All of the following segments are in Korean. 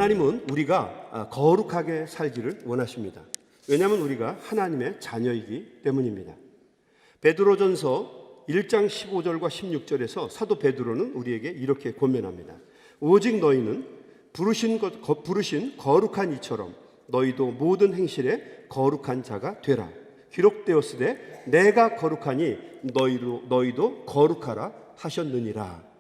하나님은 우리가 거룩하게 살기를 원하십니다. 왜냐하면 우리가 하나님의 자녀이기 때문입니다. 베드로전서 1장 15절과 16절에서 사도 베드로는 우리에게 이렇게 권면합니다. 오직 너희는 부르신 거룩한 이처럼 너희도 모든 행실에 거룩한 자가 되라. 기록되었으되 내가 거룩하니 너희도 거룩하라 하셨느니라.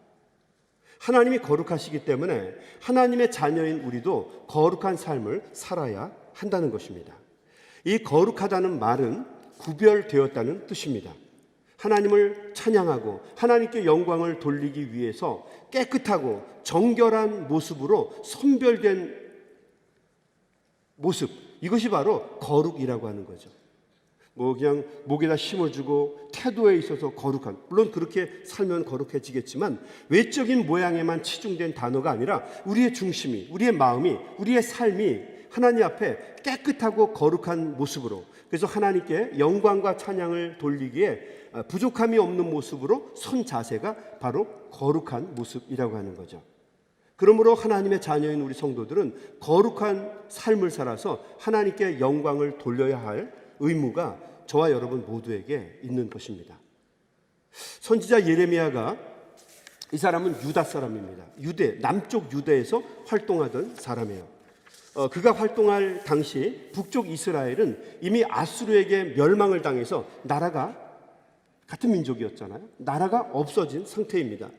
하나님이 거룩하시기 때문에 하나님의 자녀인 우리도 거룩한 삶을 살아야 한다는 것입니다. 이 거룩하다는 말은 구별되었다는 뜻입니다. 하나님을 찬양하고 하나님께 영광을 돌리기 위해서 깨끗하고 정결한 모습으로 선별된 모습, 이것이 바로 거룩이라고 하는 거죠. 그냥 목에다 심어주고 태도에 있어서 거룩한, 물론 그렇게 살면 거룩해지겠지만 외적인 모양에만 치중된 단어가 아니라 우리의 중심이, 우리의 마음이, 우리의 삶이 하나님 앞에 깨끗하고 거룩한 모습으로, 그래서 하나님께 영광과 찬양을 돌리기에 부족함이 없는 모습으로 선 자세가 바로 거룩한 모습이라고 하는 거죠. 그러므로 하나님의 자녀인 우리 성도들은 거룩한 삶을 살아서 하나님께 영광을 돌려야 할 의무가 저와 여러분 모두에게 있는 것입니다. 선지자 예레미야가, 이 사람은 유다 사람입니다. 남쪽 유대에서 활동하던 사람이에요. 그가 활동할 당시 북쪽 이스라엘은 이미 아수르에게 멸망을 당해서 나라가, 같은 민족이었잖아요. 나라가 없어진 상태입니다.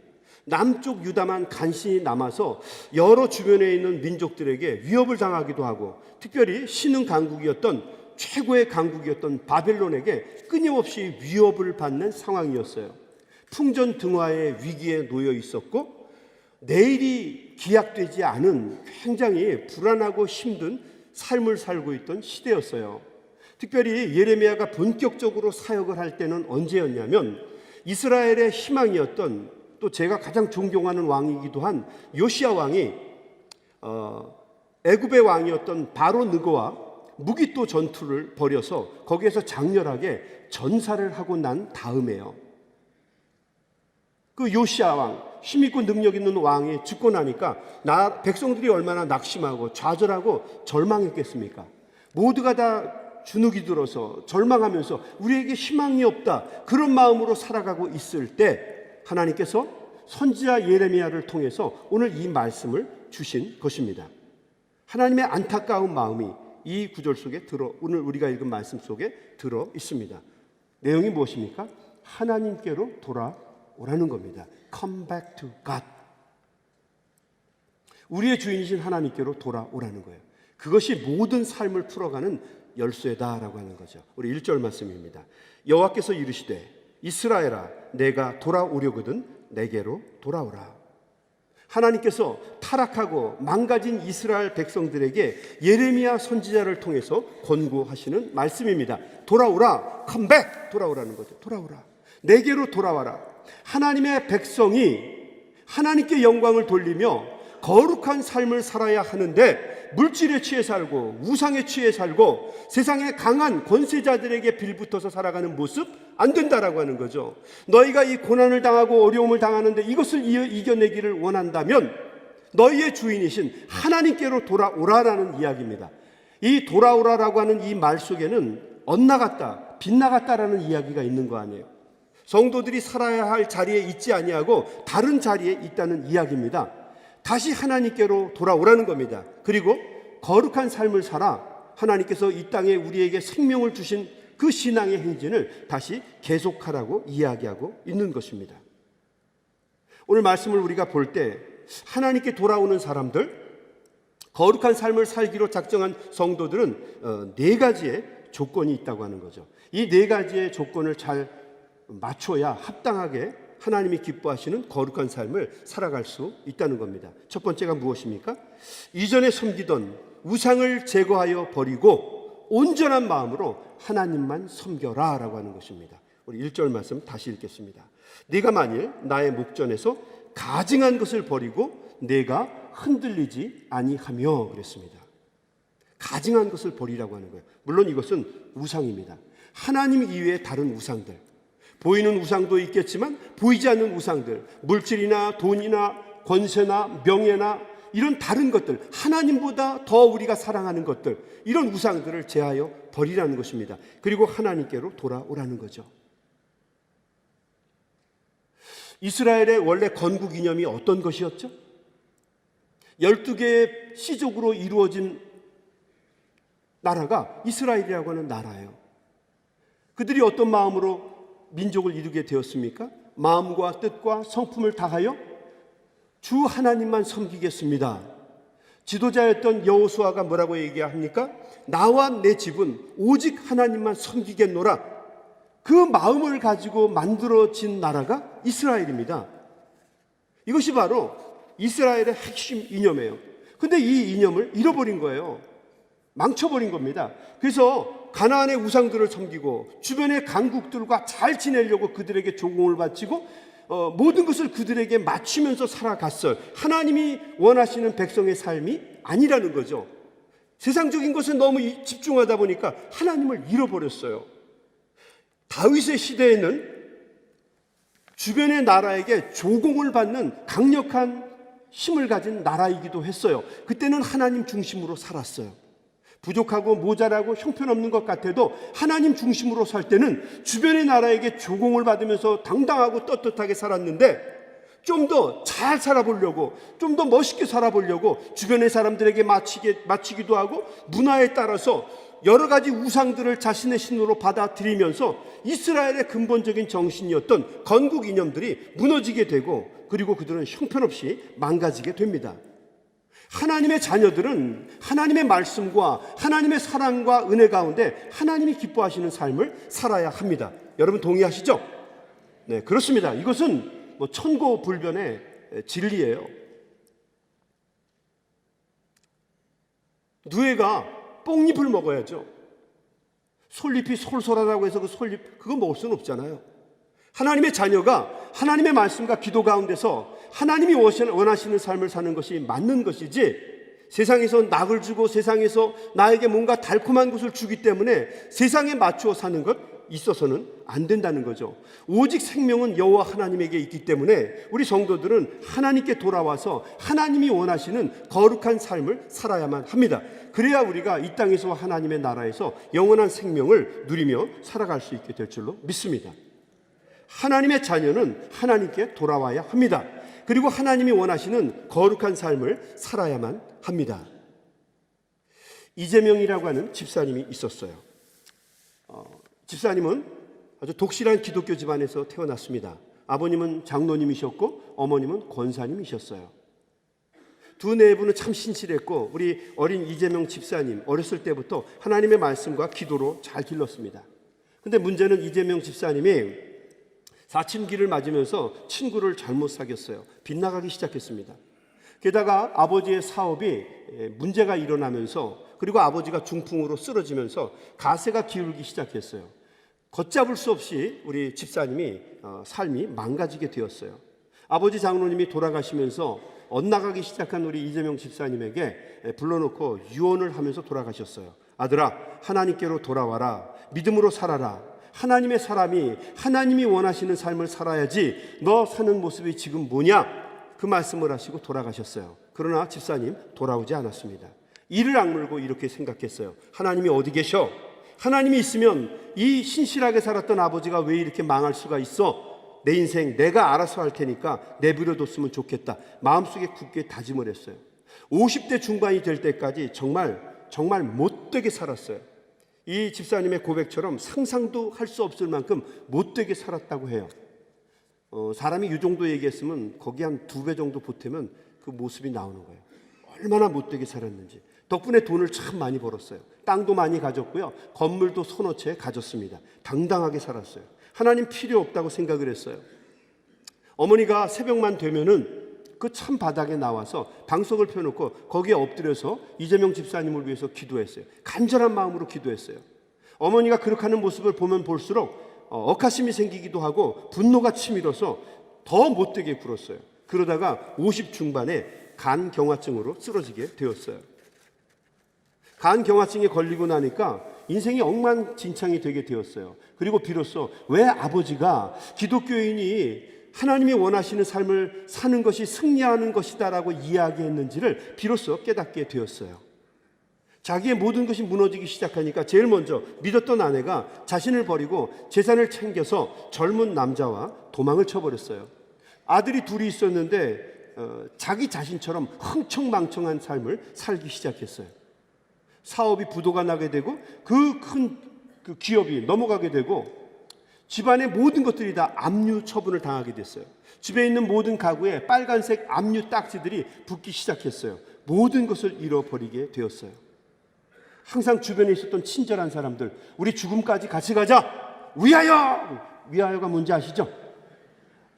남쪽 유다만 간신히 남아서 여러 주변에 있는 민족들에게 위협을 당하기도 하고, 특별히 신흥 강국이었던, 최고의 강국이었던 바벨론에게 끊임없이 위협을 받는 상황이었어요. 풍전등화의 위기에 놓여 있었고, 내일이 기약되지 않은 굉장히 불안하고 힘든 삶을 살고 있던 시대였어요. 특별히 예레미야가 본격적으로 사역을 할 때는 언제였냐면, 이스라엘의 희망이었던, 또 제가 가장 존경하는 왕이기도 한 요시야 왕이 애굽의 왕이었던 바로 느고와 무기또 전투를 벌여서 거기에서 장렬하게 전사를 하고 난 다음에요. 그 요시야 왕, 힘있고 능력 있는 왕이 죽고 나니까 백성들이 얼마나 낙심하고 좌절하고 절망했겠습니까? 모두가 다 주눅이 들어서 절망하면서 우리에게 희망이 없다, 그런 마음으로 살아가고 있을 때 하나님께서 선지자 예레미야를 통해서 오늘 이 말씀을 주신 것입니다. 하나님의 안타까운 마음이 이 구절 속에 오늘 우리가 읽은 말씀 속에 들어 있습니다. 내용이 무엇입니까? 하나님께로 돌아오라는 겁니다. Come back to God. 우리의 주인이신 하나님께로 돌아오라는 거예요. 그것이 모든 삶을 풀어가는 열쇠다라고 하는 거죠. 우리 1절 말씀입니다. 여호와께서 이르시되 이스라엘아, 내가 돌아오려거든 내게로 돌아오라. 하나님께서 타락하고 망가진 이스라엘 백성들에게 예레미야 선지자를 통해서 권고하시는 말씀입니다. 돌아오라, 컴백, 돌아오라는 거죠. 돌아오라, 내게로 돌아와라. 하나님의 백성이 하나님께 영광을 돌리며 거룩한 삶을 살아야 하는데, 물질에 취해 살고 우상에 취해 살고 세상의 강한 권세자들에게 빌붙어서 살아가는 모습 안 된다라고 하는 거죠. 너희가 이 고난을 당하고 어려움을 당하는데 이것을 이겨내기를 원한다면 너희의 주인이신 하나님께로 돌아오라라는 이야기입니다. 이 돌아오라라고 하는 이 말 속에는 엇나갔다, 빗나갔다라는 이야기가 있는 거 아니에요. 성도들이 살아야 할 자리에 있지 아니하고 다른 자리에 있다는 이야기입니다. 다시 하나님께로 돌아오라는 겁니다. 그리고 거룩한 삶을 살아 하나님께서 이 땅에 우리에게 생명을 주신 그 신앙의 행진을 다시 계속하라고 이야기하고 있는 것입니다. 오늘 말씀을 우리가 볼 때 하나님께 돌아오는 사람들, 거룩한 삶을 살기로 작정한 성도들은 네 가지의 조건이 있다고 하는 거죠. 이 네 가지의 조건을 잘 맞춰야 합당하게 하나님이 기뻐하시는 거룩한 삶을 살아갈 수 있다는 겁니다. 첫 번째가 무엇입니까? 이전에 섬기던 우상을 제거하여 버리고 온전한 마음으로 하나님만 섬겨라 라고 하는 것입니다. 우리 1절 말씀 다시 읽겠습니다. 네가 만일 나의 목전에서 가증한 것을 버리고 내가 흔들리지 아니하며, 그랬습니다. 가증한 것을 버리라고 하는 거예요. 물론 이것은 우상입니다. 하나님 이외의 다른 우상들, 보이는 우상도 있겠지만 보이지 않는 우상들, 물질이나 돈이나 권세나 명예나 이런 다른 것들, 하나님보다 더 우리가 사랑하는 것들, 이런 우상들을 제하여 버리라는 것입니다. 그리고 하나님께로 돌아오라는 거죠. 이스라엘의 원래 건국 이념이 어떤 것이었죠? 12개의 시족으로 이루어진 나라가 이스라엘이라고 하는 나라예요. 그들이 어떤 마음으로 민족을 이루게 되었습니까? 마음과 뜻과 성품을 다하여 주 하나님만 섬기겠습니다. 지도자였던 여호수아가 뭐라고 얘기합니까? 나와 내 집은 오직 하나님만 섬기겠노라. 그 마음을 가지고 만들어진 나라가 이스라엘입니다. 이것이 바로 이스라엘의 핵심 이념이에요. 근데 이 이념을 잃어버린 거예요. 망쳐버린 겁니다. 그래서 가나안의 우상들을 섬기고 주변의 강국들과 잘 지내려고 그들에게 조공을 바치고 모든 것을 그들에게 맞추면서 살아갔어요. 하나님이 원하시는 백성의 삶이 아니라는 거죠. 세상적인 것에 너무 집중하다 보니까 하나님을 잃어버렸어요. 다윗의 시대에는 주변의 나라에게 조공을 받는 강력한 힘을 가진 나라이기도 했어요. 그때는 하나님 중심으로 살았어요. 부족하고 모자라고 형편없는 것 같아도 하나님 중심으로 살 때는 주변의 나라에게 조공을 받으면서 당당하고 떳떳하게 살았는데, 좀 더 잘 살아보려고, 좀 더 멋있게 살아보려고 주변의 사람들에게 맞추기도 하고 문화에 따라서 여러 가지 우상들을 자신의 신으로 받아들이면서 이스라엘의 근본적인 정신이었던 건국 이념들이 무너지게 되고, 그리고 그들은 형편없이 망가지게 됩니다. 하나님의 자녀들은 하나님의 말씀과 하나님의 사랑과 은혜 가운데 하나님이 기뻐하시는 삶을 살아야 합니다. 여러분 동의하시죠? 네, 그렇습니다. 이것은 천고불변의 진리예요. 누에가 뽕잎을 먹어야죠. 솔잎이 솔솔하다고 해서 그 솔잎 그거 먹을 수는 없잖아요. 하나님의 자녀가 하나님의 말씀과 기도 가운데서 하나님이 원하시는 삶을 사는 것이 맞는 것이지, 세상에서 낙을 주고 세상에서 나에게 뭔가 달콤한 것을 주기 때문에 세상에 맞추어 사는 것 있어서는 안 된다는 거죠. 오직 생명은 여호와 하나님에게 있기 때문에 우리 성도들은 하나님께 돌아와서 하나님이 원하시는 거룩한 삶을 살아야만 합니다. 그래야 우리가 이 땅에서 하나님의 나라에서 영원한 생명을 누리며 살아갈 수 있게 될 줄로 믿습니다. 하나님의 자녀는 하나님께 돌아와야 합니다. 그리고 하나님이 원하시는 거룩한 삶을 살아야만 합니다. 이재명이라고 하는 집사님이 있었어요. 집사님은 아주 독실한 기독교 집안에서 태어났습니다. 아버님은 장로님이셨고 어머님은 권사님이셨어요. 두 내부는 참 신실했고, 우리 어린 이재명 집사님 어렸을 때부터 하나님의 말씀과 기도로 잘 길렀습니다. 근데 문제는 이재명 집사님이 사춘기를 맞으면서 친구를 잘못 사귀었어요. 빗나가기 시작했습니다. 게다가 아버지의 사업이 문제가 일어나면서, 그리고 아버지가 중풍으로 쓰러지면서 가세가 기울기 시작했어요. 걷잡을 수 없이 우리 집사님이 삶이 망가지게 되었어요. 아버지 장로님이 돌아가시면서 엇나가기 시작한 우리 이재명 집사님에게 불러놓고 유언을 하면서 돌아가셨어요. 아들아, 하나님께로 돌아와라. 믿음으로 살아라. 하나님의 사람이 하나님이 원하시는 삶을 살아야지 너 사는 모습이 지금 뭐냐? 그 말씀을 하시고 돌아가셨어요. 그러나 집사님 돌아오지 않았습니다. 이를 악물고 이렇게 생각했어요. 하나님이 어디 계셔? 하나님이 있으면 이 신실하게 살았던 아버지가 왜 이렇게 망할 수가 있어? 내 인생 내가 알아서 할 테니까 내버려뒀으면 좋겠다. 마음속에 굳게 다짐을 했어요. 50대 중반이 될 때까지 정말 못되게 살았어요. 이 집사님의 고백처럼 상상도 할 수 없을 만큼 못되게 살았다고 해요. 사람이 이 정도 얘기했으면 거기 한 2배 정도 보태면 그 모습이 나오는 거예요. 얼마나 못되게 살았는지. 덕분에 돈을 참 많이 벌었어요. 땅도 많이 가졌고요. 건물도 서너 채 가졌습니다. 당당하게 살았어요. 하나님 필요 없다고 생각을 했어요. 어머니가 새벽만 되면은 그 참 바닥에 나와서 방석을 펴놓고 거기에 엎드려서 이재명 집사님을 위해서 기도했어요. 간절한 마음으로 기도했어요. 어머니가 그렇게 하는 모습을 보면 볼수록 억하심이 생기기도 하고 분노가 치밀어서 더 못되게 굴었어요. 그러다가 50 중반에 간경화증으로 쓰러지게 되었어요. 간경화증에 걸리고 나니까 인생이 엉망진창이 되게 되었어요. 그리고 비로소 왜 아버지가 기독교인이 하나님이 원하시는 삶을 사는 것이 승리하는 것이다라고 이야기했는지를 비로소 깨닫게 되었어요. 자기의 모든 것이 무너지기 시작하니까 제일 먼저 믿었던 아내가 자신을 버리고 재산을 챙겨서 젊은 남자와 도망을 쳐버렸어요. 아들이 둘이 있었는데 자기 자신처럼 흥청망청한 삶을 살기 시작했어요. 사업이 부도가 나게 되고 그 큰 기업이 넘어가게 되고 집안의 모든 것들이 다 압류 처분을 당하게 됐어요. 집에 있는 모든 가구에 빨간색 압류 딱지들이 붙기 시작했어요. 모든 것을 잃어버리게 되었어요. 항상 주변에 있었던 친절한 사람들, 우리 죽음까지 같이 가자, 위하여! 위하여가 뭔지 아시죠?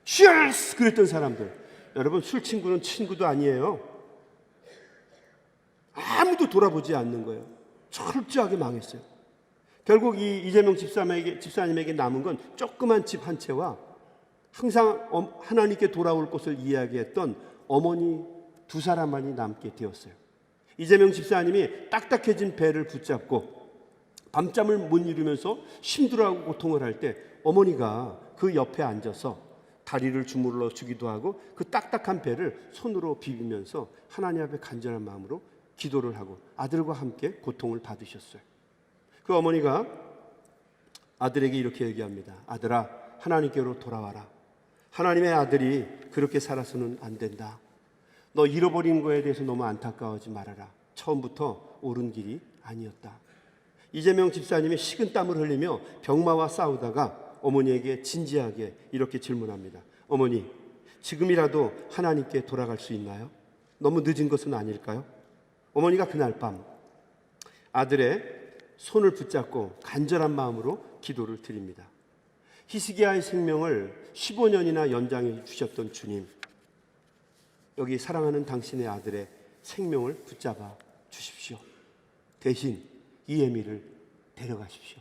Cheers! 그랬던 사람들. 여러분, 술 친구는 친구도 아니에요. 아무도 돌아보지 않는 거예요. 철저하게 망했어요. 결국 이 이재명 집사님에게 남은 건 조그만 집 한 채와 항상 하나님께 돌아올 것을 이야기했던 어머니 두 사람만이 남게 되었어요. 이재명 집사님이 딱딱해진 배를 붙잡고 밤잠을 못 이루면서 힘들어하고 고통을 할 때 어머니가 그 옆에 앉아서 다리를 주물러 주기도 하고 그 딱딱한 배를 손으로 비비면서 하나님 앞에 간절한 마음으로 기도를 하고 아들과 함께 고통을 받으셨어요. 그 어머니가 아들에게 이렇게 얘기합니다. 아들아, 하나님께로 돌아와라. 하나님의 아들이 그렇게 살아서는 안 된다. 너 잃어버린 거에 대해서 너무 안타까워하지 말아라. 처음부터 옳은 길이 아니었다. 이재명 집사님이 식은땀을 흘리며 병마와 싸우다가 어머니에게 진지하게 이렇게 질문합니다. 어머니, 지금이라도 하나님께 돌아갈 수 있나요? 너무 늦은 것은 아닐까요? 어머니가 그날 밤 아들의 손을 붙잡고 간절한 마음으로 기도를 드립니다. 히스기야의 생명을 15년이나 연장해 주셨던 주님, 여기 사랑하는 당신의 아들의 생명을 붙잡아 주십시오. 대신 이에미를 데려가십시오.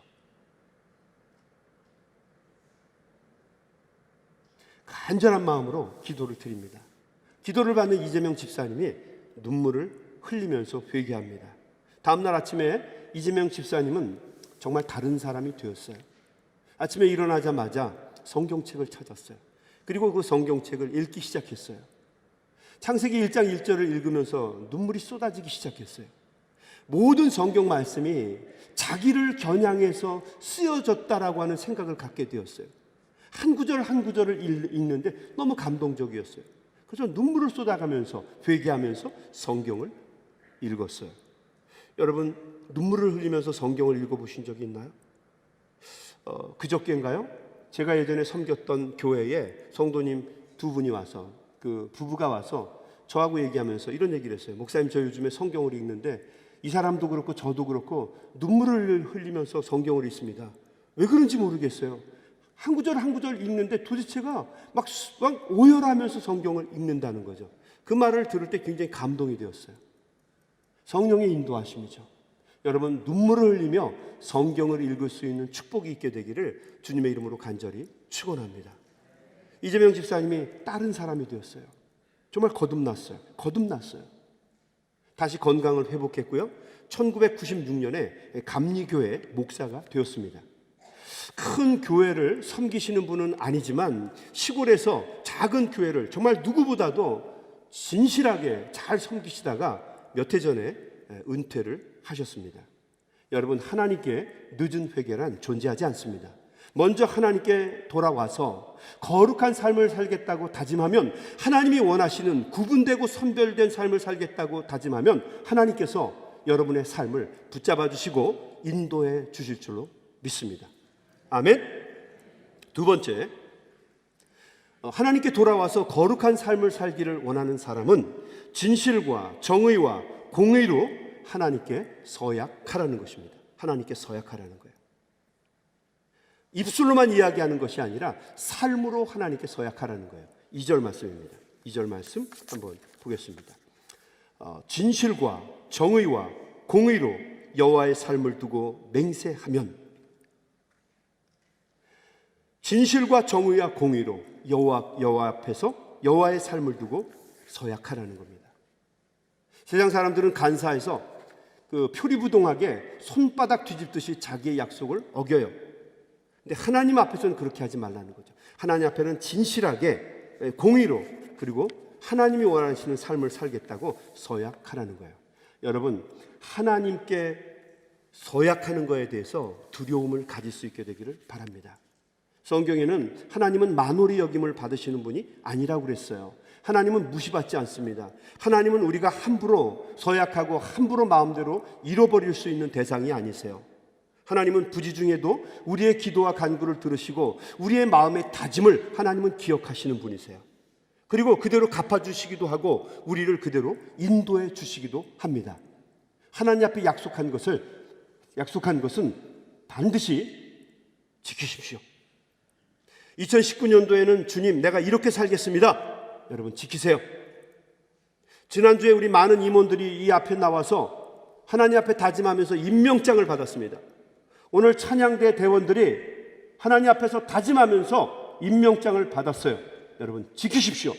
간절한 마음으로 기도를 드립니다. 기도를 받는 이재명 집사님이 눈물을 흘리면서 회개합니다. 다음날 아침에 이재명 집사님은 정말 다른 사람이 되었어요. 아침에 일어나자마자 성경책을 찾았어요. 그리고 그 성경책을 읽기 시작했어요. 창세기 1장 1절을 읽으면서 눈물이 쏟아지기 시작했어요. 모든 성경 말씀이 자기를 겨냥해서 쓰여졌다라고 하는 생각을 갖게 되었어요. 한 구절 한 구절을 읽는데 너무 감동적이었어요. 그래서 눈물을 쏟아가면서 회개하면서 성경을 읽었어요. 여러분, 눈물을 흘리면서 성경을 읽어보신 적이 있나요? 그저께인가요? 제가 예전에 섬겼던 교회에 성도님 두 분이 와서 그 부부가 와서 저하고 얘기하면서 이런 얘기를 했어요. 목사님, 저 요즘에 성경을 읽는데 이 사람도 그렇고 저도 그렇고 눈물을 흘리면서 성경을 읽습니다. 왜 그런지 모르겠어요. 한 구절 한 구절 읽는데 도대체가 막 오열하면서 성경을 읽는다는 거죠. 그 말을 들을 때 굉장히 감동이 되었어요. 성령의 인도하심이죠. 여러분, 눈물을 흘리며 성경을 읽을 수 있는 축복이 있게 되기를 주님의 이름으로 간절히 축원합니다. 이재명 집사님이 다른 사람이 되었어요. 정말 거듭났어요. 다시 건강을 회복했고요. 1996년에 감리교회 목사가 되었습니다. 큰 교회를 섬기시는 분은 아니지만 시골에서 작은 교회를 정말 누구보다도 진실하게 잘 섬기시다가 몇 해 전에 은퇴를 하셨습니다. 여러분, 하나님께 늦은 회개란 존재하지 않습니다. 먼저 하나님께 돌아와서 거룩한 삶을 살겠다고 다짐하면, 하나님이 원하시는 구분되고 선별된 삶을 살겠다고 다짐하면 하나님께서 여러분의 삶을 붙잡아 주시고 인도해 주실 줄로 믿습니다. 아멘. 두 번째, 하나님께 돌아와서 거룩한 삶을 살기를 원하는 사람은 진실과 정의와 공의로 하나님께 서약하라는 것입니다. 하나님께 서약하라는 거예요. 입술로만 이야기하는 것이 아니라 삶으로 하나님께 서약하라는 거예요. 2절 말씀입니다. 2절 말씀 한번 보겠습니다. 진실과 정의와 공의로 여호와의 삶을 두고 맹세하면, 진실과 정의와 공의로 여호와 앞에서 여호와의 삶을 두고 서약하라는 겁니다. 세상 사람들은 간사해서 그 표리부동하게 손바닥 뒤집듯이 자기의 약속을 어겨요. 근데 하나님 앞에서는 그렇게 하지 말라는 거죠. 하나님 앞에는 진실하게 공의로 그리고 하나님이 원하시는 삶을 살겠다고 서약하라는 거예요. 여러분, 하나님께 서약하는 것에 대해서 두려움을 가질 수 있게 되기를 바랍니다. 성경에는 하나님은 만홀히 여김을 받으시는 분이 아니라고 그랬어요. 하나님은 무시받지 않습니다. 하나님은 우리가 함부로 서약하고 함부로 마음대로 잃어버릴 수 있는 대상이 아니세요. 하나님은 부지 중에도 우리의 기도와 간구를 들으시고 우리의 마음의 다짐을 하나님은 기억하시는 분이세요. 그리고 그대로 갚아주시기도 하고 우리를 그대로 인도해 주시기도 합니다. 하나님 앞에 약속한 것은 반드시 지키십시오. 2019년도에는 주님, 내가 이렇게 살겠습니다. 여러분, 지키세요. 지난주에 우리 많은 임원들이 이 앞에 나와서 하나님 앞에 다짐하면서 임명장을 받았습니다. 오늘 찬양대 대원들이 하나님 앞에서 다짐하면서 임명장을 받았어요. 여러분, 지키십시오.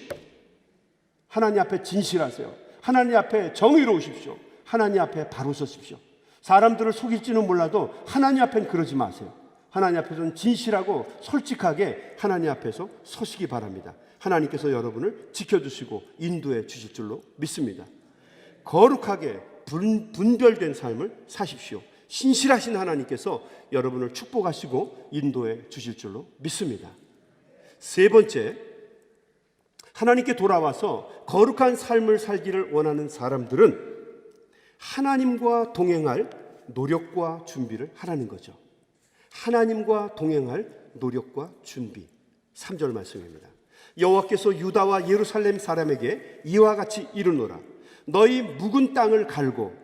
하나님 앞에 진실하세요. 하나님 앞에 정의로우십시오. 하나님 앞에 바로 서십시오. 사람들을 속일지는 몰라도 하나님 앞엔 그러지 마세요. 하나님 앞에서는 진실하고 솔직하게 하나님 앞에서 서시기 바랍니다. 하나님께서 여러분을 지켜주시고 인도해 주실 줄로 믿습니다. 거룩하게 분별된 삶을 사십시오. 신실하신 하나님께서 여러분을 축복하시고 인도해 주실 줄로 믿습니다. 세 번째, 하나님께 돌아와서 거룩한 삶을 살기를 원하는 사람들은 하나님과 동행할 노력과 준비를 하라는 거죠. 하나님과 동행할 노력과 준비. 3절 말씀입니다. 여호와께서 유다와 예루살렘 사람에게 이와 같이 이르노라. 너희 묵은 땅을 갈고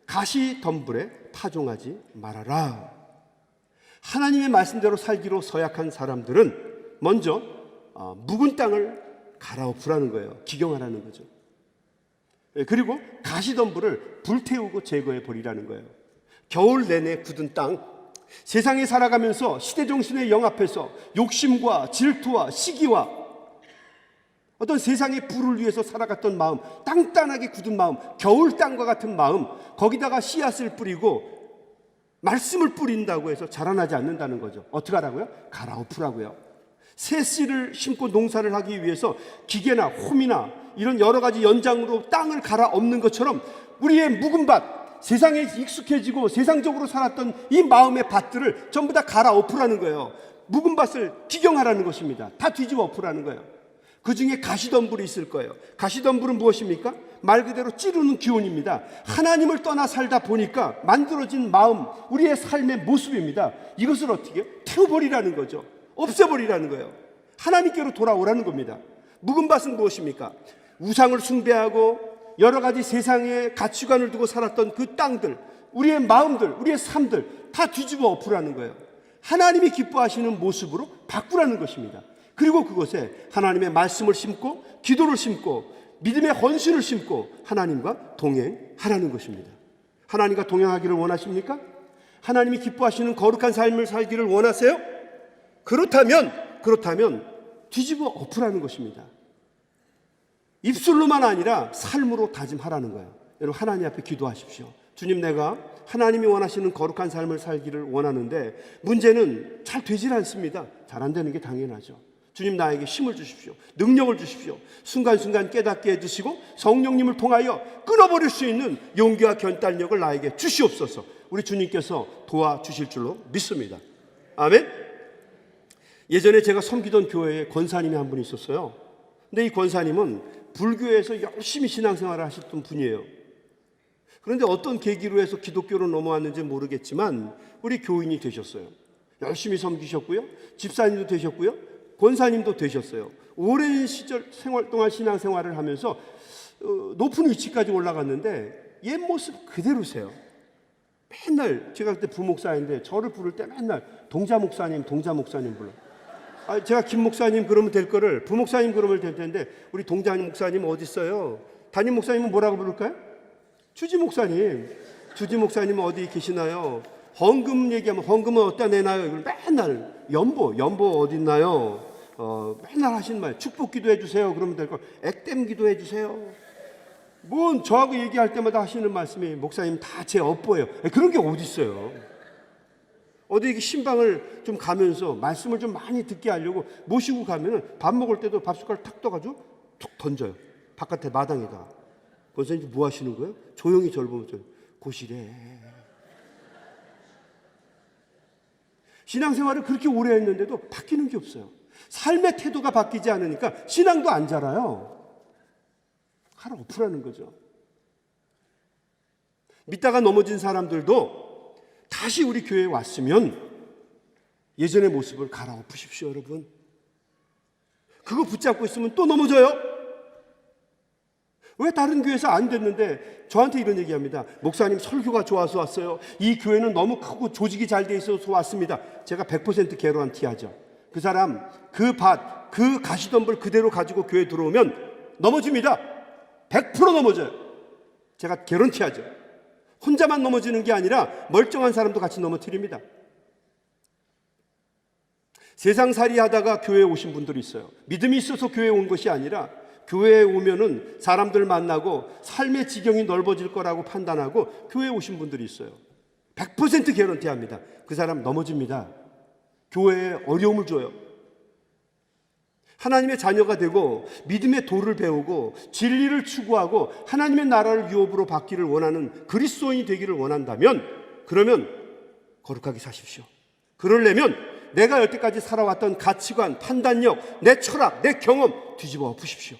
가시덤불에 파종하지 말아라. 하나님의 말씀대로 살기로 서약한 사람들은 먼저 묵은 땅을 갈아엎으라는 거예요. 기경하라는 거죠. 그리고 가시덤불을 불태우고 제거해 버리라는 거예요. 겨울 내내 굳은 땅, 세상에 살아가면서 시대정신의 영합해서 욕심과 질투와 시기와 어떤 세상의 부를 위해서 살아갔던 마음, 단단하게 굳은 마음, 겨울 땅과 같은 마음, 거기다가 씨앗을 뿌리고 말씀을 뿌린다고 해서 자라나지 않는다는 거죠. 어떻게 하라고요? 갈아엎으라고요. 새 씨를 심고 농사를 하기 위해서 기계나 홈이나 이런 여러 가지 연장으로 땅을 갈아엎는 것처럼 우리의 묵은 밭, 세상에 익숙해지고 세상적으로 살았던 이 마음의 밭들을 전부 다 갈아엎으라는 거예요. 묵은 밭을 기경하라는 것입니다. 다 뒤집어 엎으라는 거예요. 그 중에 가시덤불이 있을 거예요. 가시덤불은 무엇입니까? 말 그대로 찌르는 기운입니다. 하나님을 떠나 살다 보니까 만들어진 마음, 우리의 삶의 모습입니다. 이것을 어떻게 해요? 태워버리라는 거죠. 없애버리라는 거예요. 하나님께로 돌아오라는 겁니다. 묵은 밭은 무엇입니까? 우상을 숭배하고 여러 가지 세상의 가치관을 두고 살았던 그 땅들, 우리의 마음들, 우리의 삶들 다 뒤집어 엎으라는 거예요. 하나님이 기뻐하시는 모습으로 바꾸라는 것입니다. 그리고 그곳에 하나님의 말씀을 심고 기도를 심고 믿음의 헌신을 심고 하나님과 동행하라는 것입니다. 하나님과 동행하기를 원하십니까? 하나님이 기뻐하시는 거룩한 삶을 살기를 원하세요? 그렇다면 뒤집어 엎으라는 것입니다. 입술로만 아니라 삶으로 다짐하라는 거예요. 여러분, 하나님 앞에 기도하십시오. 주님, 내가 하나님이 원하시는 거룩한 삶을 살기를 원하는데 문제는 잘 되질 않습니다. 잘 안 되는 게 당연하죠. 주님, 나에게 힘을 주십시오. 능력을 주십시오. 순간순간 깨닫게 해주시고 성령님을 통하여 끊어버릴 수 있는 용기와 결단력을 나에게 주시옵소서. 우리 주님께서 도와주실 줄로 믿습니다. 아멘. 예전에 제가 섬기던 교회에 권사님이 한 분이 있었어요. 근데 이 권사님은 불교에서 열심히 신앙생활을 하셨던 분이에요. 그런데 어떤 계기로 해서 기독교로 넘어왔는지 모르겠지만 우리 교인이 되셨어요. 열심히 섬기셨고요. 집사님도 되셨고요. 권사님도 되셨어요. 오랜 시절 생활 동안 신앙생활을 하면서 높은 위치까지 올라갔는데 옛 모습 그대로세요. 맨날 제가 그때 부목사인데 저를 부를 때 맨날 동자 목사님 불러. 제가 김 목사님 그러면 될 거를 부목사님 그러면 될 텐데 우리 동자 목사님 어디 있어요? 담임 목사님은 뭐라고 부를까요? 주지 목사님. 주지 목사님은 어디 계시나요? 헌금 얘기하면 헌금은 어디다 내나요? 맨날 연보 어디 있나요? 맨날 하시는 말 축복 기도해 주세요. 그러면 될 걸 액땜 기도해 주세요. 뭔 저하고 얘기할 때마다 하시는 말씀이 목사님 다 제 업보예요. 그런 게 어디 있어요? 어디 이렇게 신방을 좀 가면서 말씀을 좀 많이 듣게 하려고 모시고 가면은 밥 먹을 때도 밥 숟가락 탁 떠가지고 툭 던져요. 바깥에 마당에다. 권사님 뭐 하시는 거예요? 조용히 저를 보면서 고시래. 신앙생활을 그렇게 오래 했는데도 바뀌는 게 없어요. 삶의 태도가 바뀌지 않으니까 신앙도 안 자라요. 갈아엎으라는 거죠. 믿다가 넘어진 사람들도 다시 우리 교회에 왔으면 예전의 모습을 갈아엎으십시오, 여러분. 그거 붙잡고 있으면 또 넘어져요. 왜 다른 교회에서 안 됐는데 저한테 이런 얘기합니다. 목사님 설교가 좋아서 왔어요. 이 교회는 너무 크고 조직이 잘 돼 있어서 왔습니다. 제가 100% 개로한 티하죠. 그 사람 그 밭, 그 가시덤불 그대로 가지고 교회 들어오면 넘어집니다. 100% 넘어져요. 제가 개런티하죠. 혼자만 넘어지는 게 아니라 멀쩡한 사람도 같이 넘어뜨립니다. 세상살이 하다가 교회에 오신 분들이 있어요. 믿음이 있어서 교회에 온 것이 아니라 교회에 오면은 사람들 만나고 삶의 지경이 넓어질 거라고 판단하고 교회에 오신 분들이 있어요. 100% 개런티합니다. 그 사람 넘어집니다. 교회에 어려움을 줘요. 하나님의 자녀가 되고 믿음의 도를 배우고 진리를 추구하고 하나님의 나라를 유업으로 받기를 원하는 그리스도인이 되기를 원한다면 그러면 거룩하게 사십시오. 그러려면 내가 여태까지 살아왔던 가치관, 판단력, 내 철학, 내 경험 뒤집어 엎으십시오.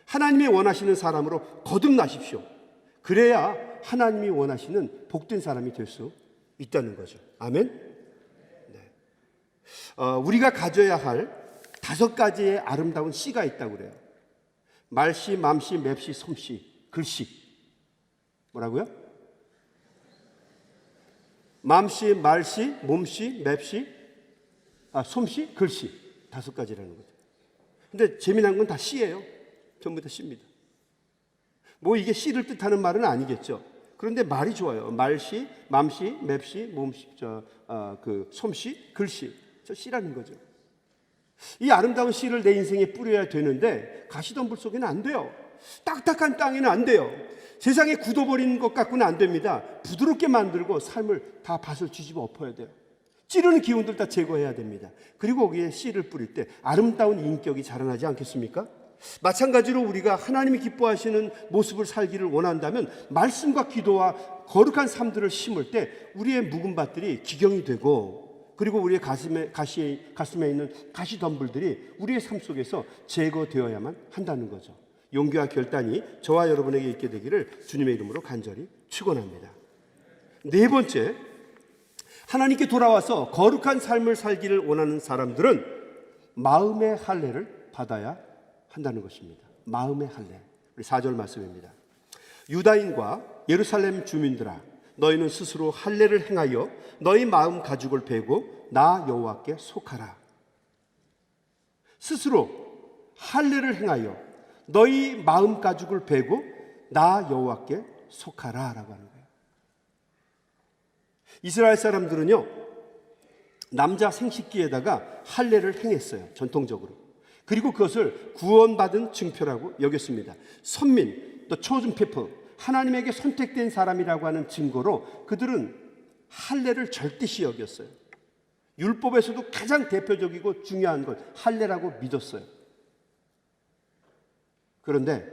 하나님이 원하시는 사람으로 거듭나십시오. 그래야 하나님이 원하시는 복된 사람이 될 수 있다는 거죠. 아멘? 네. 우리가 가져야 할 5가지의 아름다운 씨가 있다고 그래요. 말씨, 맘씨, 맵씨, 솜씨, 글씨. 뭐라고요? 맘씨, 말씨, 몸씨, 맵씨, 솜씨, 글씨. 5가지라는 거죠. 근데 재미난 건 다 씨예요. 전부 다 씨입니다. 뭐 이게 씨를 뜻하는 말은 아니겠죠. 그런데 말이 좋아요. 말씨, 맘씨, 맵씨, 몸씨, 솜씨, 글씨. 저 씨라는 거죠. 이 아름다운 씨를 내 인생에 뿌려야 되는데 가시덤불 속에는 안 돼요. 딱딱한 땅에는 안 돼요. 세상에 굳어버린 것 갖고는 안 됩니다. 부드럽게 만들고 삶을 다 밭을 뒤집어 엎어야 돼요. 찌르는 기운들 다 제거해야 됩니다. 그리고 거기에 씨를 뿌릴 때 아름다운 인격이 자라나지 않겠습니까? 마찬가지로 우리가 하나님이 기뻐하시는 모습을 살기를 원한다면 말씀과 기도와 거룩한 삶들을 심을 때 우리의 묵은 밭들이 기경이 되고 그리고 우리의 가슴에 있는 가시덤불들이 우리의 삶 속에서 제거되어야만 한다는 거죠. 용기와 결단이 저와 여러분에게 있게 되기를 주님의 이름으로 간절히 축원합니다. 4번째, 하나님께 돌아와서 거룩한 삶을 살기를 원하는 사람들은 마음의 할례를 받아야 한다는 것입니다. 마음의 할례. 우리 4절 말씀입니다. 유다인과 예루살렘 주민들아, 너희는 스스로 할례를 행하여 너희 마음 가죽을 베고 나 여호와께 속하라. 스스로 할례를 행하여 너희 마음 가죽을 베고 나 여호와께 속하라 라고 하는 거예요. 이스라엘 사람들은요, 남자 생식기에다가 할례를 행했어요. 전통적으로. 그리고 그것을 구원받은 증표라고 여겼습니다. 선민, the chosen people, 하나님에게 선택된 사람이라고 하는 증거로 그들은 할례를 절대시 여겼어요. 율법에서도 가장 대표적이고 중요한 것 할례라고 믿었어요. 그런데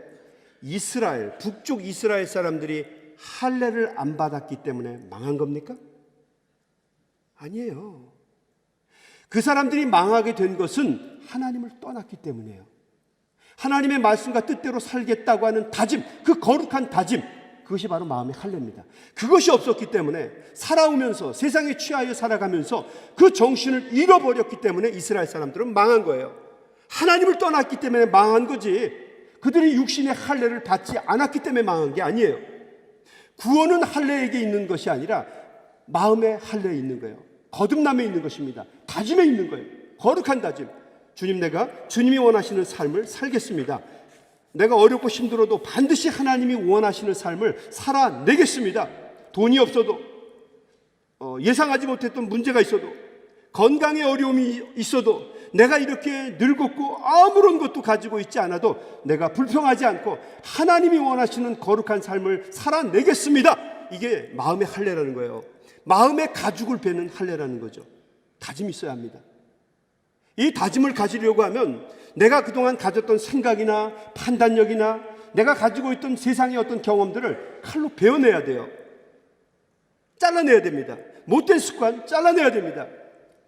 이스라엘, 북쪽 이스라엘 사람들이 할례를 안 받았기 때문에 망한 겁니까? 아니에요. 그 사람들이 망하게 된 것은 하나님을 떠났기 때문이에요. 하나님의 말씀과 뜻대로 살겠다고 하는 다짐, 그 거룩한 다짐, 그것이 바로 마음의 할례입니다. 그것이 없었기 때문에 살아오면서 세상에 취하여 살아가면서 그 정신을 잃어버렸기 때문에 이스라엘 사람들은 망한 거예요. 하나님을 떠났기 때문에 망한 거지 그들이 육신의 할례를 받지 않았기 때문에 망한 게 아니에요. 구원은 할례에게 있는 것이 아니라 마음의 할례에 있는 거예요. 거듭남에 있는 것입니다. 다짐에 있는 거예요. 거룩한 다짐. 주님, 내가 주님이 원하시는 삶을 살겠습니다. 내가 어렵고 힘들어도 반드시 하나님이 원하시는 삶을 살아내겠습니다. 돈이 없어도 예상하지 못했던 문제가 있어도 건강에 어려움이 있어도 내가 이렇게 늙었고 아무런 것도 가지고 있지 않아도 내가 불평하지 않고 하나님이 원하시는 거룩한 삶을 살아내겠습니다. 이게 마음의 할례라는 거예요. 마음의 가죽을 베는 할례라는 거죠. 다짐이 있어야 합니다. 이 다짐을 가지려고 하면 내가 그동안 가졌던 생각이나 판단력이나 내가 가지고 있던 세상의 어떤 경험들을 칼로 베어내야 돼요. 잘라내야 됩니다. 못된 습관 잘라내야 됩니다.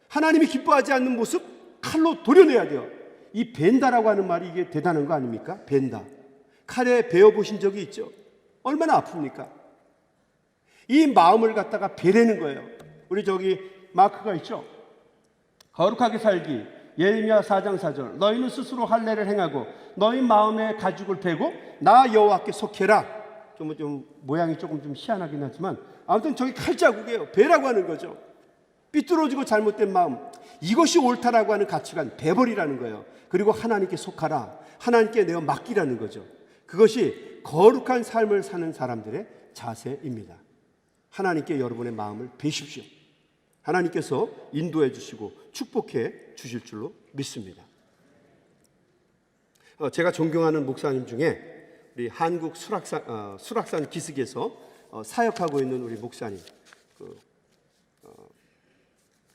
하나님이 기뻐하지 않는 모습 칼로 도려내야 돼요. 이 벤다라고 하는 말이 이게 대단한 거 아닙니까? 벤다. 칼에 베어보신 적이 있죠? 얼마나 아픕니까? 이 마음을 갖다가 베려는 거예요. 우리 저기 마크가 있죠? 거룩하게 살기, 예레미야 4장 4절. 너희는 스스로 할례를 행하고 너희 마음의 가죽을 베고 나 여호와께 속해라. 좀 모양이 조금 좀 희한하긴 하지만 아무튼 저기 칼자국이에요. 베라고 하는 거죠. 삐뚤어지고 잘못된 마음, 이것이 옳다라고 하는 가치관, 베버리라는 거예요. 그리고 하나님께 속하라, 하나님께 내어 맡기라는 거죠. 그것이 거룩한 삶을 사는 사람들의 자세입니다. 하나님께 여러분의 마음을 베십시오. 하나님께서 인도해 주시고 축복해 주실 줄로 믿습니다. 제가 존경하는 목사님 중에 우리 한국 수락산 기슭에서 사역하고 있는 우리 목사님,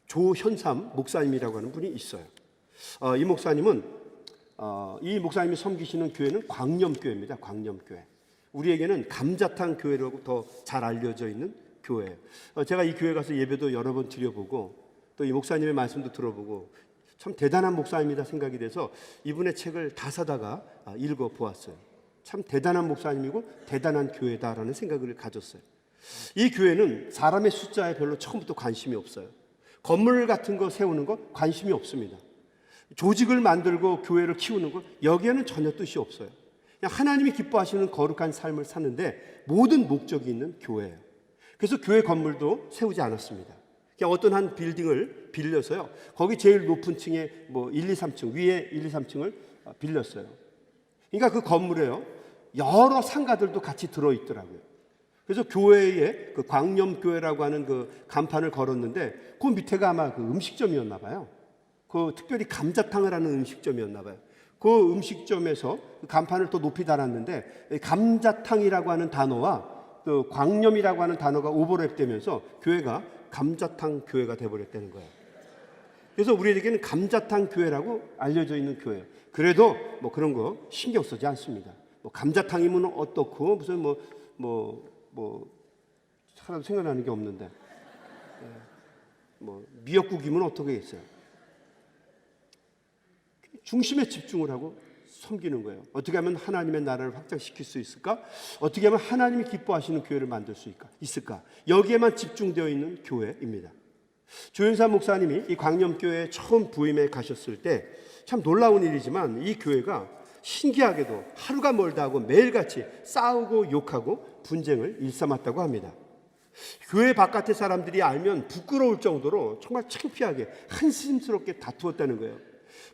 조현삼 목사님이라고 하는 분이 있어요. 이 목사님이 섬기시는 교회는 광염교회입니다. 광염교회. 우리에게는 감자탕 교회라고 더 잘 알려져 있는 교회예요. 제가 이 교회 가서 예배도 여러 번 드려보고 또 이 목사님의 말씀도 들어보고 참 대단한 목사님이다 생각이 돼서 이분의 책을 다 사다가 읽어보았어요. 참 대단한 목사님이고 대단한 교회다라는 생각을 가졌어요. 이 교회는 사람의 숫자에 별로 처음부터 관심이 없어요. 건물 같은 거 세우는 거 관심이 없습니다. 조직을 만들고 교회를 키우는 거 여기에는 전혀 뜻이 없어요. 그냥 하나님이 기뻐하시는 거룩한 삶을 사는데 모든 목적이 있는 교회예요. 그래서 교회 건물도 세우지 않았습니다. 그냥 어떤 한 빌딩을 빌려서요. 거기 제일 높은 층에 1, 2, 3층 위에 1, 2, 3층을 빌렸어요. 그러니까 그 건물에요. 여러 상가들도 같이 들어있더라고요. 그래서 교회에 그 광염교회라고 하는 그 간판을 걸었는데 그 밑에가 아마 그 음식점이었나 봐요. 그 특별히 감자탕을 하는 음식점이었나 봐요. 그 음식점에서 그 간판을 또 높이 달았는데 감자탕이라고 하는 단어와 또 광염이라고 하는 단어가 오버랩되면서 교회가 감자탕 교회가 돼버렸다는 거예요. 그래서 우리에게는 감자탕 교회라고 알려져 있는 교회예요. 그래도 그런 거 신경 쓰지 않습니다. 감자탕이면 어떻고 무슨 하나도 생각나는 게 없는데 미역국이면 어떻게 했어요? 중심에 집중을 하고 섬기는 거예요. 어떻게 하면 하나님의 나라를 확장시킬 수 있을까? 어떻게 하면 하나님이 기뻐하시는 교회를 만들 수 있을까? 여기에만 집중되어 있는 교회입니다. 조현삼 목사님이 이 광염교회에 처음 부임해 가셨을 때 참 놀라운 일이지만 이 교회가 신기하게도 하루가 멀다 하고 매일같이 싸우고 욕하고 분쟁을 일삼았다고 합니다. 교회 바깥의 사람들이 알면 부끄러울 정도로 정말 창피하게 한심스럽게 다투었다는 거예요.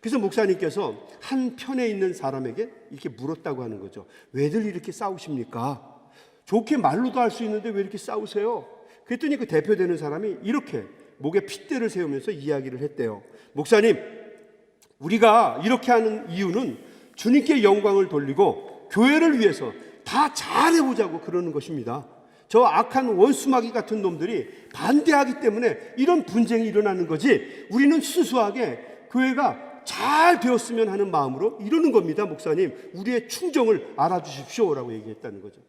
그래서 목사님께서 한 편에 있는 사람에게 이렇게 물었다고 하는 거죠. 왜들 이렇게 싸우십니까? 좋게 말로도 할 수 있는데 왜 이렇게 싸우세요? 그랬더니 그 대표되는 사람이 이렇게 목에 핏대를 세우면서 이야기를 했대요. 목사님, 우리가 이렇게 하는 이유는 주님께 영광을 돌리고 교회를 위해서 다 잘해보자고 그러는 것입니다. 저 악한 원수마귀 같은 놈들이 반대하기 때문에 이런 분쟁이 일어나는 거지, 우리는 순수하게 교회가 잘 되었으면 하는 마음으로 이러는 겁니다. 목사님, 우리의 충정을 알아주십시오라고 얘기했다는 거죠.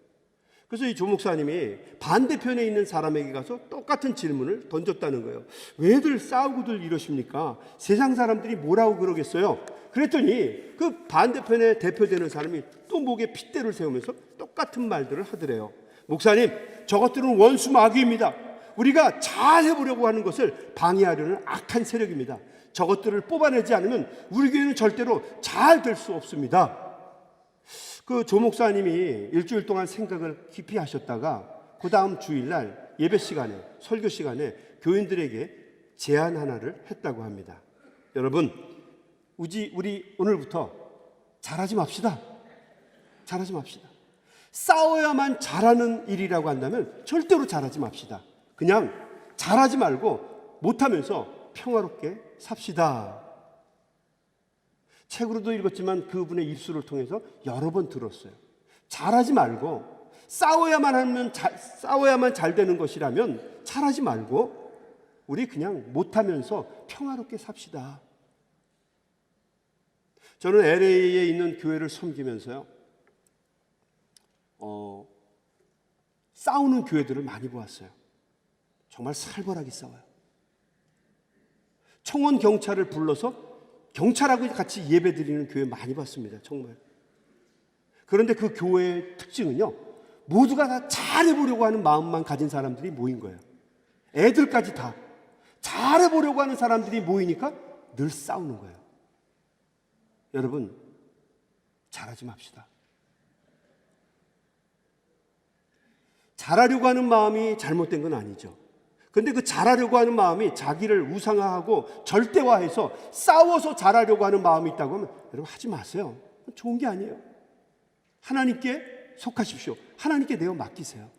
그래서 이 조 목사님이 반대편에 있는 사람에게 가서 똑같은 질문을 던졌다는 거예요. 왜들 싸우고들 이러십니까? 세상 사람들이 뭐라고 그러겠어요? 그랬더니 그 반대편에 대표되는 사람이 또 목에 핏대를 세우면서 똑같은 말들을 하더래요. 목사님, 저것들은 원수 마귀입니다. 우리가 잘 해보려고 하는 것을 방해하려는 악한 세력입니다. 저것들을 뽑아내지 않으면 우리 교회는 절대로 잘 될 수 없습니다. 그 조 목사님이 일주일 동안 생각을 깊이 하셨다가 그 다음 주일날 예배 시간에, 설교 시간에 교인들에게 제안 하나를 했다고 합니다. 여러분, 우리 오늘부터 잘하지 맙시다. 잘하지 맙시다. 싸워야만 잘하는 일이라고 한다면 절대로 잘하지 맙시다. 그냥 잘하지 말고 못하면서 평화롭게 삽시다. 책으로도 읽었지만 그분의 입술을 통해서 여러 번 들었어요. 잘하지 말고 싸워야만 잘 되는 것이라면 잘하지 말고 우리 그냥 못하면서 평화롭게 삽시다. 저는 LA에 있는 교회를 섬기면서요, 싸우는 교회들을 많이 보았어요. 정말 살벌하게 싸워요. 청원 경찰을 불러서 경찰하고 같이 예배드리는 교회 많이 봤습니다. 정말. 그런데 그 교회의 특징은요, 모두가 다 잘해보려고 하는 마음만 가진 사람들이 모인 거예요. 애들까지 다 잘해보려고 하는 사람들이 모이니까 늘 싸우는 거예요. 여러분, 잘하지 맙시다. 잘하려고 하는 마음이 잘못된 건 아니죠. 근데 그 잘하려고 하는 마음이 자기를 우상화하고 절대화해서 싸워서 잘하려고 하는 마음이 있다고 하면 여러분 하지 마세요. 좋은 게 아니에요. 하나님께 속하십시오. 하나님께 내어 맡기세요.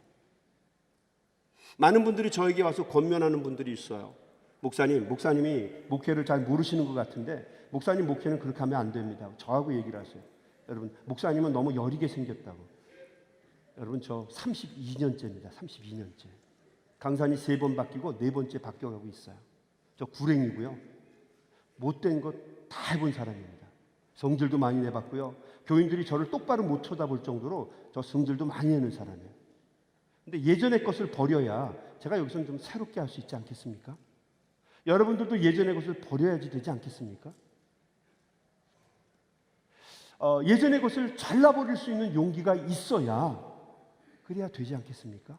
많은 분들이 저에게 와서 권면하는 분들이 있어요. 목사님이 목회를 잘 모르시는 것 같은데 목사님 목회는 그렇게 하면 안 됩니다. 저하고 얘기를 하세요. 여러분, 목사님은 너무 여리게 생겼다고. 여러분, 저 32년째입니다. 32년째. 강산이 3번 바뀌고 4번째 바뀌어가고 있어요. 저 구랭이고요. 못된 것 다 해본 사람입니다. 성질도 많이 내봤고요. 교인들이 저를 똑바로 못 쳐다볼 정도로 저 성질도 많이 내는 사람이에요. 근데 예전의 것을 버려야 제가 여기서는 좀 새롭게 할 수 있지 않겠습니까? 여러분들도 예전의 것을 버려야지 되지 않겠습니까? 예전의 것을 잘라버릴 수 있는 용기가 있어야 그래야 되지 않겠습니까?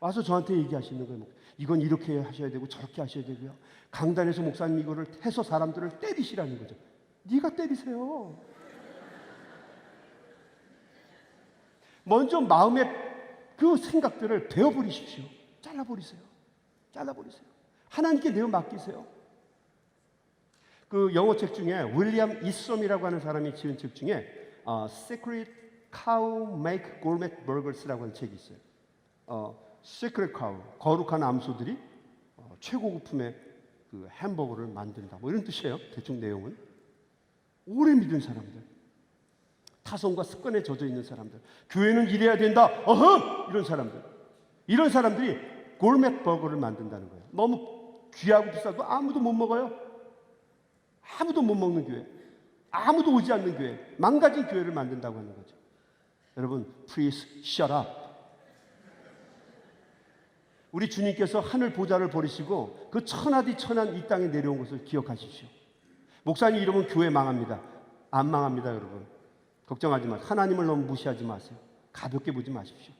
와서 저한테 얘기하시는 거예요. 이건 이렇게 하셔야 되고 저렇게 하셔야 되고요. 강단에서 목사님 이거를 해서 사람들을 때리시라는 거죠. 네가 때리세요. 먼저 마음의 그 생각들을 베어버리십시오. 잘라버리세요. 하나님께 내어 맡기세요. 그 영어 책 중에 윌리엄 이썸이라고 하는 사람이 지은 책 중에 Secret Cow Make Gourmet Burgers라고 하는 책이 있어요. Secret Cow, 거룩한 암소들이 최고급품의 그 햄버거를 만든다. 뭐 이런 뜻이에요. 대충 내용은. 오래 믿은 사람들, 타성과 습관에 젖어 있는 사람들, 교회는 이래야 된다. 이런 사람들이 골멧 버거를 만든다는 거예요. 너무 귀하고 비싸도 아무도 못 먹어요. 아무도 못 먹는 교회, 아무도 오지 않는 교회, 망가진 교회를 만든다고 하는 거죠. 여러분, please shut up. 우리 주님께서 하늘 보좌를 버리시고 그 천하디 천한 이 땅에 내려온 것을 기억하십시오. 목사님 이러면 교회 망합니다. 안 망합니다, 여러분. 걱정하지 마세요. 하나님을 너무 무시하지 마세요. 가볍게 보지 마십시오.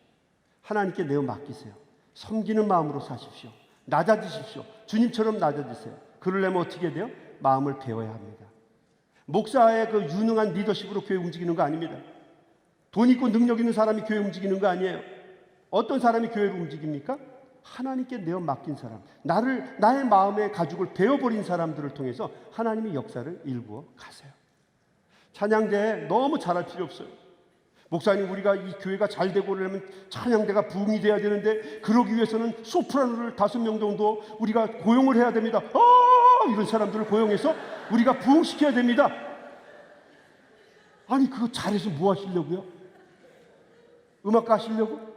하나님께 내어 맡기세요. 섬기는 마음으로 사십시오. 낮아지십시오. 주님처럼 낮아지세요. 그러려면 어떻게 돼요? 마음을 배워야 합니다. 목사의 그 유능한 리더십으로 교회 움직이는 거 아닙니다. 돈 있고 능력 있는 사람이 교회 움직이는 거 아니에요. 어떤 사람이 교회를 움직입니까? 하나님께 내어 맡긴 사람, 나의 마음의 가죽을 베어버린 사람들을 통해서 하나님의 역사를 일구어 가세요. 찬양대 너무 잘할 필요 없어요. 목사님, 우리가 이 교회가 잘 되고 그러려면 찬양대가 부흥이 돼야 되는데 그러기 위해서는 소프라노를 5명 정도 우리가 고용을 해야 됩니다. 이런 사람들을 고용해서 우리가 부흥시켜야 됩니다. 아니, 그거 잘해서 뭐 하시려고요? 음악가 하시려고?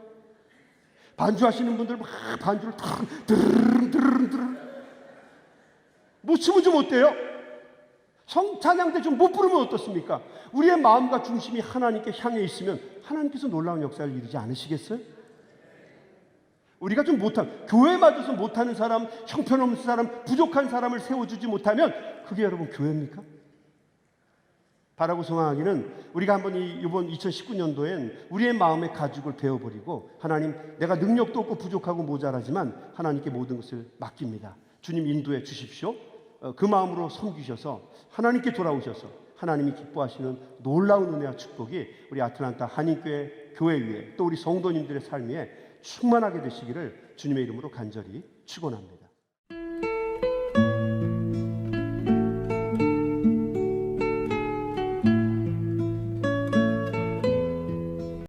반주하시는 분들 막 반주를 탁 드르릉 뭐 춤은 좀 어때요? 찬양대 좀 못 부르면 어떻습니까? 우리의 마음과 중심이 하나님께 향해 있으면 하나님께서 놀라운 역사를 이루지 않으시겠어요? 우리가 좀 교회마저서 못하는 사람, 형편없는 사람, 부족한 사람을 세워주지 못하면 그게 여러분 교회입니까? 바라고 소망하기는 우리가 한번 이번 2019년도엔 우리의 마음의 가죽을 베어버리고 하나님, 내가 능력도 없고 부족하고 모자라지만 하나님께 모든 것을 맡깁니다. 주님 인도해 주십시오. 그 마음으로 섬기셔서 하나님께 돌아오셔서 하나님이 기뻐하시는 놀라운 은혜와 축복이 우리 아틀란타 한인교회 교회 위에 또 우리 성도님들의 삶 위에 충만하게 되시기를 주님의 이름으로 간절히 축원합니다.